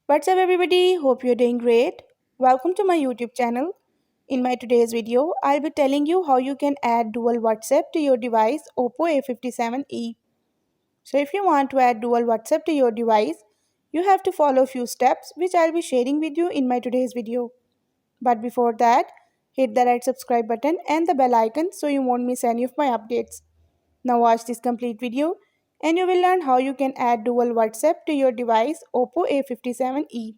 What's up everybody? Hope you're doing great. Welcome to my YouTube channel. In my today's video, I'll be telling you how you can add dual WhatsApp to your device Oppo A57e. So if you want to add dual WhatsApp to your device, you have to follow a few steps which I'll be sharing with you in my today's video. But before that, hit the red subscribe button and the bell icon so you won't miss any of my updates. Now watch this complete video and you will learn how you can add dual WhatsApp to your device Oppo A57e.